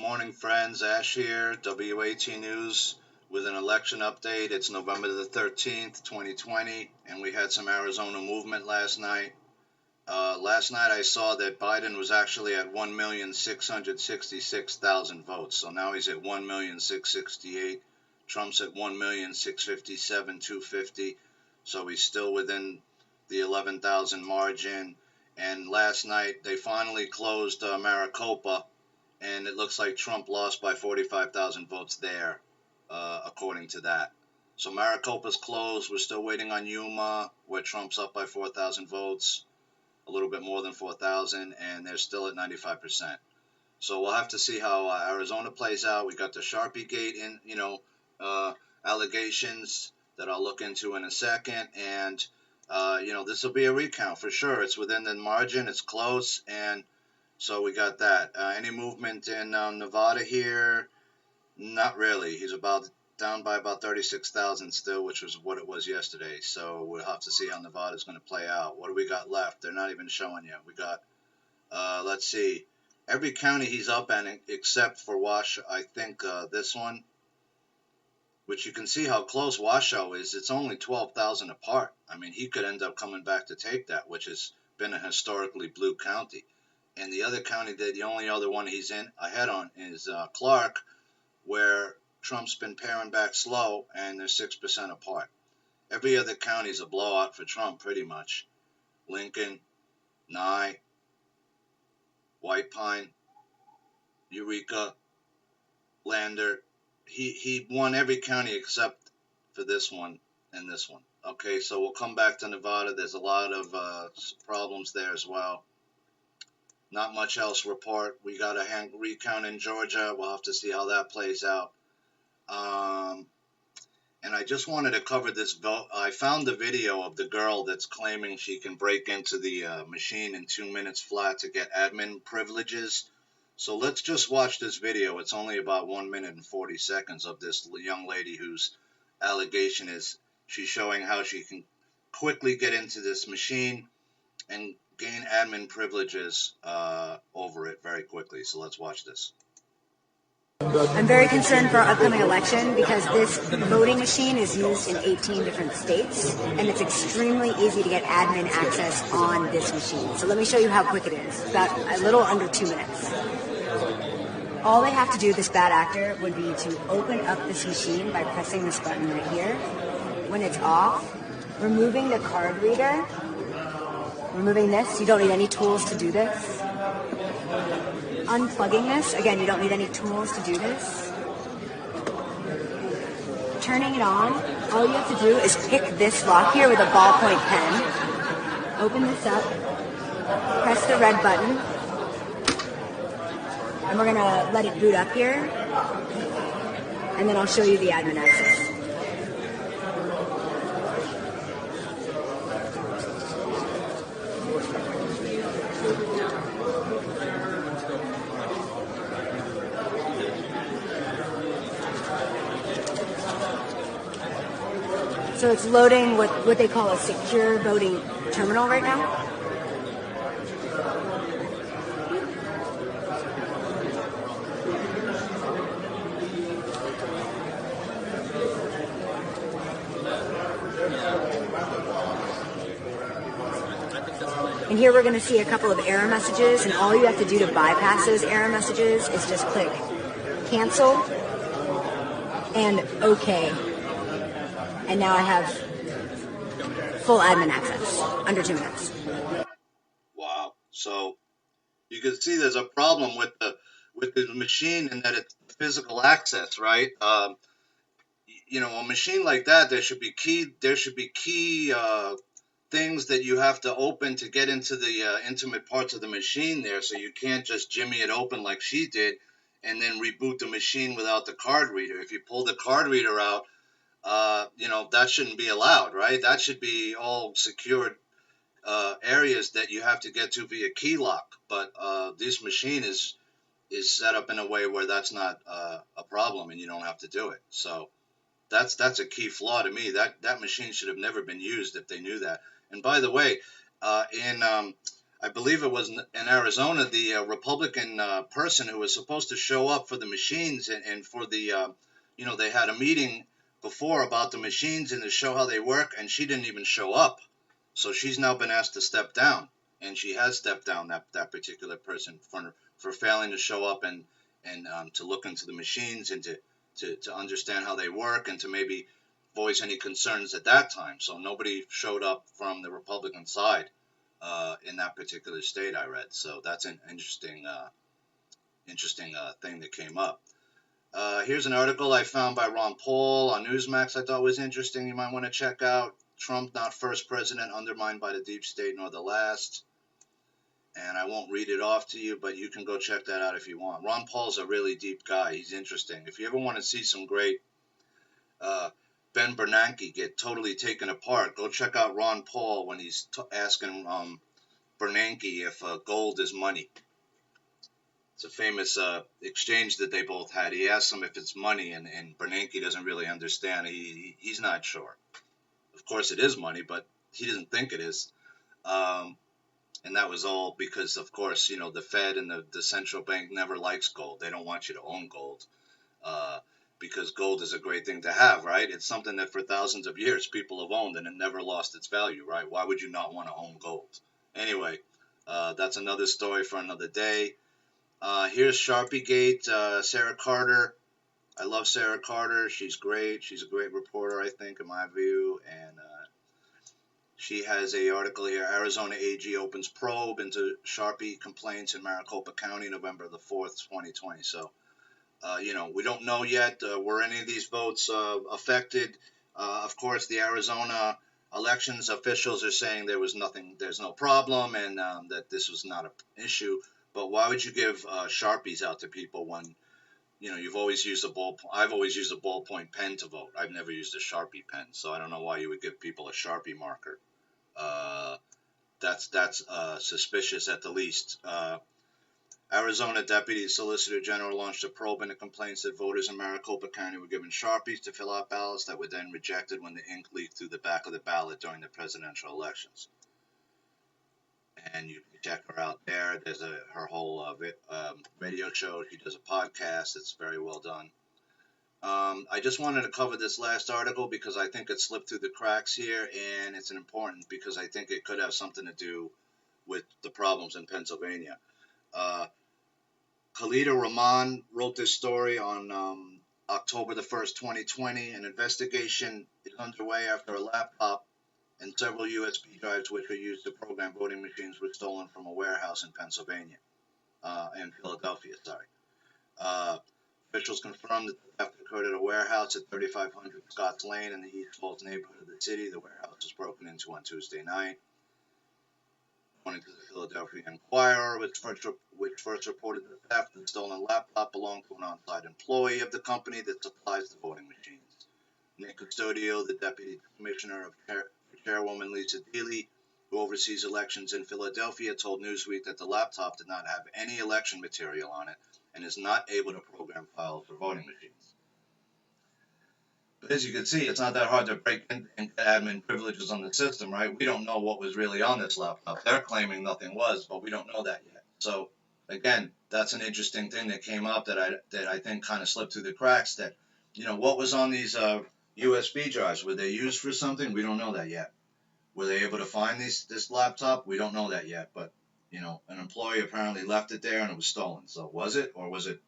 morning, friends. Ash here, WAT News, with an election update. It's November the 13th, 2020, and we had some Arizona movement last night. Last night I saw that Biden was actually at 1,666,000 votes. So now he's at 1,668,000. Trump's at 1,657,250. So he's still within the 11,000 margin. And last night they finally closed Maricopa, and it looks like Trump lost by 45,000 votes there, according to that. So Maricopa's closed. We're still waiting on Yuma, where Trump's up by 4,000 votes, a little bit more than 4,000, and they're still at 95%. So we'll have to see how Arizona plays out. We got the Sharpie gate allegations that I'll look into in a second, and this will be a recount for sure. It's within the margin. It's close, and so we got that. Any movement in Nevada here? Not really. He's down by about 36,000 still, which was what it was yesterday. So we'll have to see how Nevada's going to play out. What do we got left? They're not even showing yet. We got, let's see, every county he's up in except for I think this one, which you can see how close Washoe is. It's only 12,000 apart. I mean, he could end up coming back to take that, which has been a historically blue county. And the other county, the only other one he's in ahead on is Clark, where Trump's been paring back slow, and they're 6% apart. Every other county is a blowout for Trump, pretty much. Lincoln, Nye, White Pine, Eureka, Lander. He won every county except for this one and this one. Okay, so we'll come back to Nevada. There's a lot of problems there as well. Not much else report. We got a recount in Georgia. We'll have to see how that plays out. And I just wanted to cover this vote. I found the video of the girl that's claiming she can break into the machine in 2 minutes flat to get admin privileges. So let's just watch this video. It's only about 1 minute and 40 seconds of this young lady whose allegation is she's showing how she can quickly get into this machine and gain admin privileges over it very quickly. So let's watch this. I'm very concerned for our upcoming election because this voting machine is used in 18 different states, and it's extremely easy to get admin access on this machine. So let me show you how quick it is. About a little under 2 minutes. All they have to do, this bad actor, would be to open up this machine by pressing this button right here. When it's off, removing the card reader, removing this, you don't need any tools to do this. Unplugging this, again, you don't need any tools to do this. Turning it on, all you have to do is pick this lock here with a ballpoint pen. Open this up, press the red button, and we're gonna let it boot up here, and then I'll show you the admin access. So it's loading what they call a secure voting terminal right now. And here we're going to see a couple of error messages, and all you have to do to bypass those error messages is just click cancel and OK. And now I have full admin access, under 2 minutes. Wow. So you can see there's a problem with the machine, and that it's physical access, right? A machine like that, there should be key things that you have to open to get into the intimate parts of the machine there. So you can't just jimmy it open like she did and then reboot the machine without the card reader. If you pull the card reader out, that shouldn't be allowed, right? That should be all secured areas that you have to get to via key lock. But this machine is set up in a way where that's not a problem, and you don't have to do it. So that's a key flaw to me. That machine should have never been used if they knew that. And by the way, I believe it was in Arizona, the Republican person who was supposed to show up for the machines and for the, they had a meeting before about the machines and to show how they work, and she didn't even show up. So she's now been asked to step down, and she has stepped down, that particular person, for failing to show up and to look into the machines and to understand how they work and to maybe voice any concerns at that time. So nobody showed up from the Republican side in that particular state, I read. So that's an interesting thing that came up. Here's an article I found by Ron Paul on Newsmax I thought was interesting. You might want to check out. Trump, not first president undermined by the deep state nor the last. And I won't read it off to you, but you can go check that out if you want. Ron Paul's a really deep guy. He's interesting. If you ever want to see some great Ben Bernanke get totally taken apart, go check out Ron Paul when he's asking Bernanke if gold is money. It's a famous exchange that they both had. He asks him if it's money, and Bernanke doesn't really understand. He's not sure. Of course, it is money, but he doesn't think it is. And that was all because, of course, the Fed and the central bank never likes gold. They don't want you to own gold because gold is a great thing to have, right? It's something that for thousands of years people have owned and it never lost its value, right? Why would you not want to own gold? Anyway, that's another story for another day. Here's Sharpie Gate, Sarah Carter. I love Sarah Carter. She's great. She's a great reporter, I think, in my view. And she has an article here. Arizona AG opens probe into Sharpie complaints in Maricopa County, November the 4th, 2020. So, we don't know yet. Were any of these votes affected? Of course, the Arizona elections officials are saying there's no problem, and that this was not an issue. But why would you give Sharpies out to people when, you've always used I've always used a ballpoint pen to vote. I've never used a Sharpie pen, so I don't know why you would give people a Sharpie marker. That's suspicious at the least. Arizona Deputy Solicitor General launched a probe into complaints that voters in Maricopa County were given Sharpies to fill out ballots that were then rejected when the ink leaked through the back of the ballot during the presidential elections. And you can check her out there. There's her whole radio show. She does a podcast. It's very well done. I just wanted to cover this last article because I think it slipped through the cracks here, and it's important because I think it could have something to do with the problems in Pennsylvania. Khalida Rahman wrote this story on October the 1st, 2020. An investigation is underway after a laptop and several USB drives which were used to program voting machines were stolen from a warehouse in Pennsylvania, in Philadelphia, sorry. Officials confirmed that the theft occurred at a warehouse at 3500 Scotts Lane in the East Falls neighborhood of the city. The warehouse was broken into on Tuesday night. According to the Philadelphia Inquirer, which first reported the theft, the stolen laptop belonged to an on-site employee of the company that supplies the voting machines. Nick Custodio, the deputy commissioner of Chairwoman Lisa Deely, who oversees elections in Philadelphia, told Newsweek that the laptop did not have any election material on it and is not able to program files for voting machines. But as you can see, it's not that hard to break in and get admin privileges on the system, right? We don't know what was really on this laptop. They're claiming nothing was, but we don't know that yet. So, again, that's an interesting thing that came up that I think kind of slipped through the cracks. That, what was on these USB drives? Were they used for something? We don't know that yet. Were they able to find this laptop? We don't know that yet. But, an employee apparently left it there and it was stolen. So was it, or was it,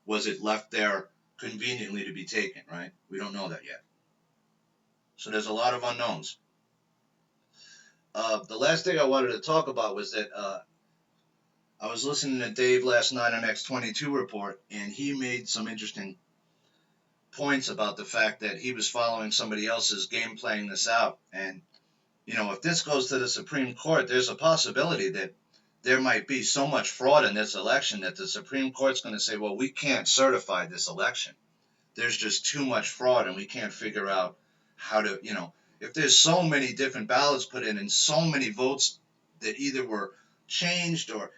was it left there conveniently to be taken, right? We don't know that yet. So there's a lot of unknowns. The last thing I wanted to talk about was that I was listening to Dave last night on X22 Report, and he made some interesting points about the fact that he was following somebody else's game, playing this out. And, if this goes to the Supreme Court, there's a possibility that there might be so much fraud in this election that the Supreme Court's going to say, well, we can't certify this election. There's just too much fraud and we can't figure out how to, if there's so many different ballots put in and so many votes that either were changed or,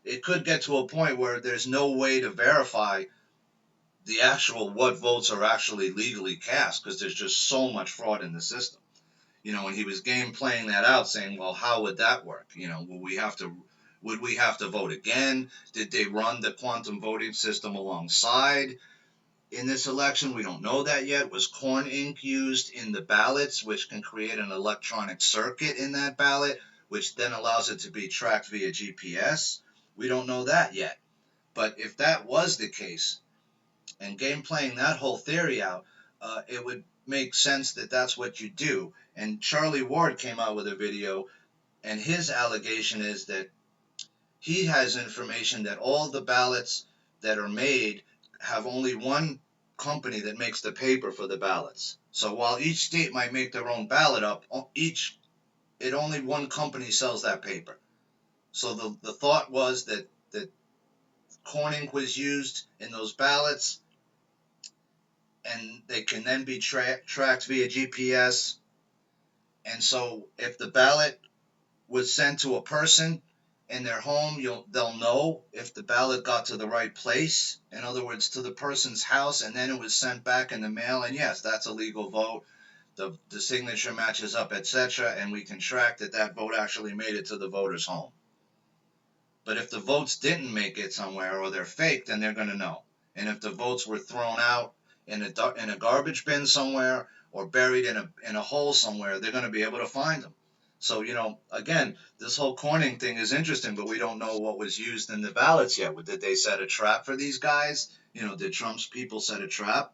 it could get to a point where there's no way to verify the actual what votes are actually legally cast because there's just so much fraud in the system. when he was game playing that out, saying, well, how would that work? Would we have to vote again? Did they run the quantum voting system alongside in this election? We don't know that yet. Was corn ink used in the ballots, which can create an electronic circuit in that ballot, which then allows it to be tracked via GPS? We don't know that yet. But if that was the case, and game playing that whole theory out, it would make sense that that's what you do. And Charlie Ward came out with a video, and his allegation is that he has information that all the ballots that are made have only one company that makes the paper for the ballots. So while each state might make their own ballot up, only one company sells that paper. So the thought was that corn ink was used in those ballots, and they can then be tracked via GPS. And so if the ballot was sent to a person in their home, they'll know if the ballot got to the right place. In other words, to the person's house, and then it was sent back in the mail. And yes, that's a legal vote. The signature matches up, etc., and we can track that vote actually made it to the voter's home. But if the votes didn't make it somewhere, or they're fake, then they're going to know. And if the votes were thrown out in a garbage bin somewhere, or buried in a hole somewhere, they're going to be able to find them. So, again, this whole corning thing is interesting, but we don't know what was used in the ballots yet. Did they set a trap for these guys? Did Trump's people set a trap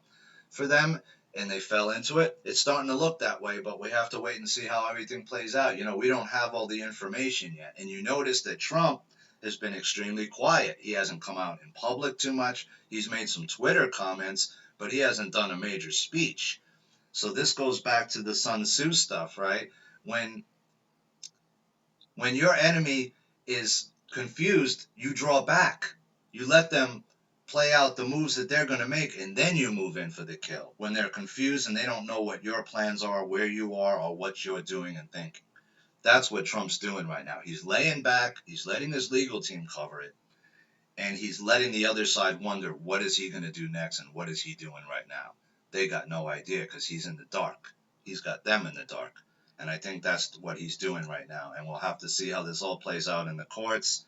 for them and they fell into it? It's starting to look that way, but we have to wait and see how everything plays out. We don't have all the information yet. And you notice that Trump has been extremely quiet. He hasn't come out in public too much. He's made some Twitter comments, but he hasn't done a major speech. So this goes back to the Sun Tzu stuff, right? When your enemy is confused, you draw back. You let them play out the moves that they're going to make, and then you move in for the kill. When they're confused and they don't know what your plans are, where you are, or what you're doing and thinking. That's what Trump's doing right now. He's laying back. He's letting his legal team cover it. And he's letting the other side wonder, what is he going to do next, and what is he doing right now? They got no idea because he's in the dark. He's got them in the dark. And I think that's what he's doing right now. And we'll have to see how this all plays out in the courts.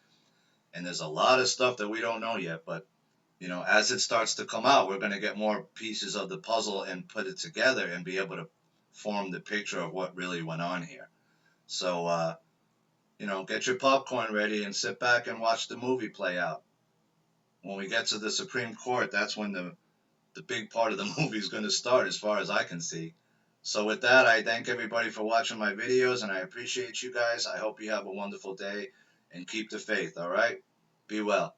And there's a lot of stuff that we don't know yet. But, as it starts to come out, we're going to get more pieces of the puzzle and put it together and be able to form the picture of what really went on here. So, get your popcorn ready and sit back and watch the movie play out. When we get to the Supreme Court, that's when the big part of the movie is going to start, as far as I can see. So with that, I thank everybody for watching my videos, and I appreciate you guys. I hope you have a wonderful day, and keep the faith, all right? Be well.